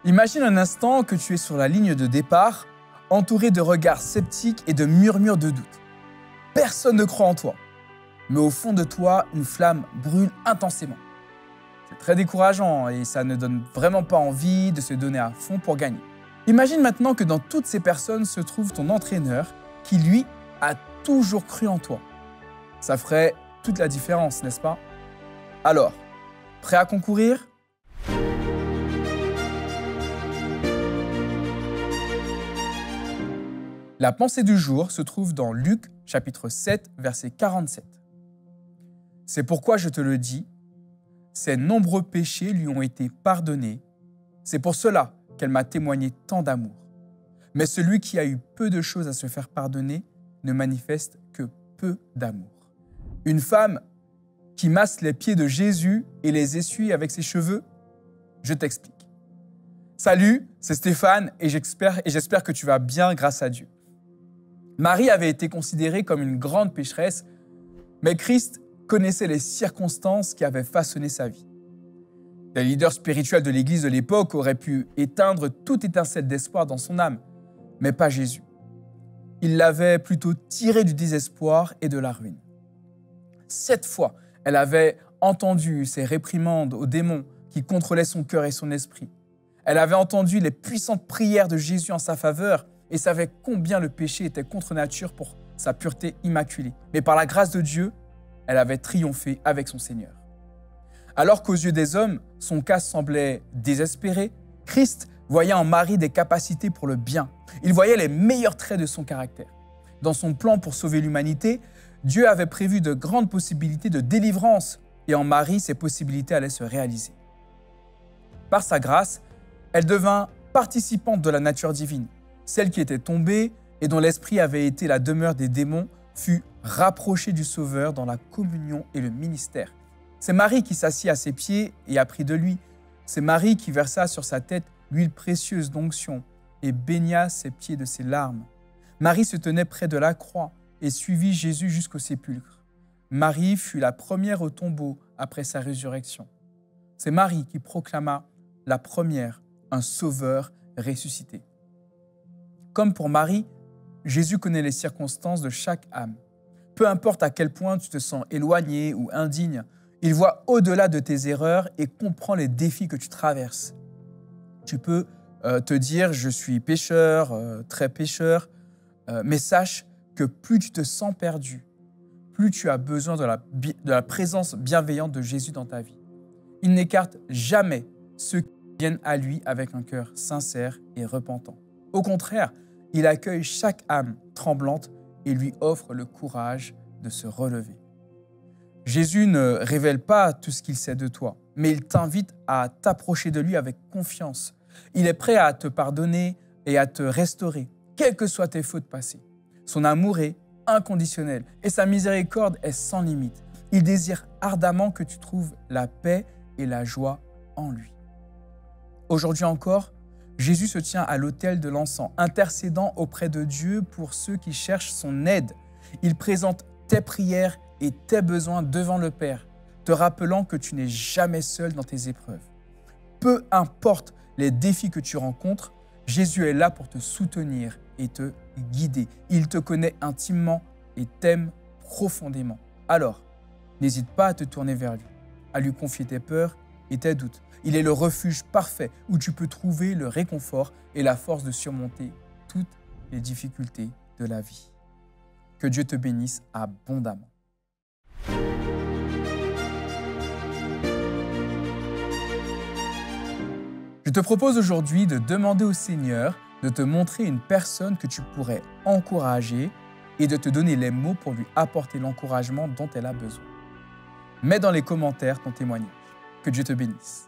Imagine un instant que tu es sur la ligne de départ, entouré de regards sceptiques et de murmures de doute. Personne ne croit en toi, mais au fond de toi, une flamme brûle intensément. C'est très décourageant et ça ne donne vraiment pas envie de se donner à fond pour gagner. Imagine maintenant que dans toutes ces personnes se trouve ton entraîneur qui, lui, a toujours cru en toi. Ça ferait toute la différence, n'est-ce pas? Alors, prêt à concourir? La pensée du jour se trouve dans Luc, chapitre 7, verset 47. C'est pourquoi je te le dis, ses nombreux péchés lui ont été pardonnés. C'est pour cela qu'elle m'a témoigné tant d'amour. Mais celui qui a eu peu de choses à se faire pardonner ne manifeste que peu d'amour. Une femme qui masse les pieds de Jésus et les essuie avec ses cheveux? Je t'explique. Salut, c'est Stéphane et j'espère que tu vas bien grâce à Dieu. Marie avait été considérée comme une grande pécheresse, mais Christ connaissait les circonstances qui avaient façonné sa vie. Les leaders spirituels de l'Église de l'époque auraient pu éteindre toute étincelle d'espoir dans son âme, mais pas Jésus. Il l'avait plutôt tirée du désespoir et de la ruine. 7 fois, elle avait entendu ces réprimandes aux démons qui contrôlaient son cœur et son esprit. Elle avait entendu les puissantes prières de Jésus en sa faveur et savait combien le péché était contre nature pour sa pureté immaculée. Mais par la grâce de Dieu, elle avait triomphé avec son Seigneur. Alors qu'aux yeux des hommes, son cas semblait désespéré, Christ voyait en Marie des capacités pour le bien. Il voyait les meilleurs traits de son caractère. Dans son plan pour sauver l'humanité, Dieu avait prévu de grandes possibilités de délivrance et en Marie, ces possibilités allaient se réaliser. Par sa grâce, elle devint participante de la nature divine. Celle qui était tombée et dont l'esprit avait été la demeure des démons fut rapprochée du Sauveur dans la communion et le ministère. C'est Marie qui s'assit à ses pieds et apprit de lui. C'est Marie qui versa sur sa tête l'huile précieuse d'onction et baigna ses pieds de ses larmes. Marie se tenait près de la croix et suivit Jésus jusqu'au sépulcre. Marie fut la première au tombeau après sa résurrection. C'est Marie qui proclama la première un Sauveur ressuscité. Comme pour Marie, Jésus connaît les circonstances de chaque âme. Peu importe à quel point tu te sens éloigné ou indigne, il voit au-delà de tes erreurs et comprend les défis que tu traverses. Tu peux te dire « je suis pécheur, très pécheur », mais sache que plus tu te sens perdu, plus tu as besoin de la présence bienveillante de Jésus dans ta vie. Il n'écarte jamais ceux qui viennent à lui avec un cœur sincère et repentant. Au contraire, il accueille chaque âme tremblante et lui offre le courage de se relever. Jésus ne révèle pas tout ce qu'il sait de toi, mais il t'invite à t'approcher de lui avec confiance. Il est prêt à te pardonner et à te restaurer, quelles que soient tes fautes passées. Son amour est inconditionnel et sa miséricorde est sans limite. Il désire ardemment que tu trouves la paix et la joie en lui. Aujourd'hui encore, Jésus se tient à l'autel de l'encens, intercédant auprès de Dieu pour ceux qui cherchent son aide. Il présente tes prières et tes besoins devant le Père, te rappelant que tu n'es jamais seul dans tes épreuves. Peu importe les défis que tu rencontres, Jésus est là pour te soutenir et te guider. Il te connaît intimement et t'aime profondément. Alors, n'hésite pas à te tourner vers lui, à lui confier tes peurs et tes doutes. Il est le refuge parfait où tu peux trouver le réconfort et la force de surmonter toutes les difficultés de la vie. Que Dieu te bénisse abondamment. Je te propose aujourd'hui de demander au Seigneur de te montrer une personne que tu pourrais encourager et de te donner les mots pour lui apporter l'encouragement dont elle a besoin. Mets dans les commentaires ton témoignage. Que Dieu te bénisse.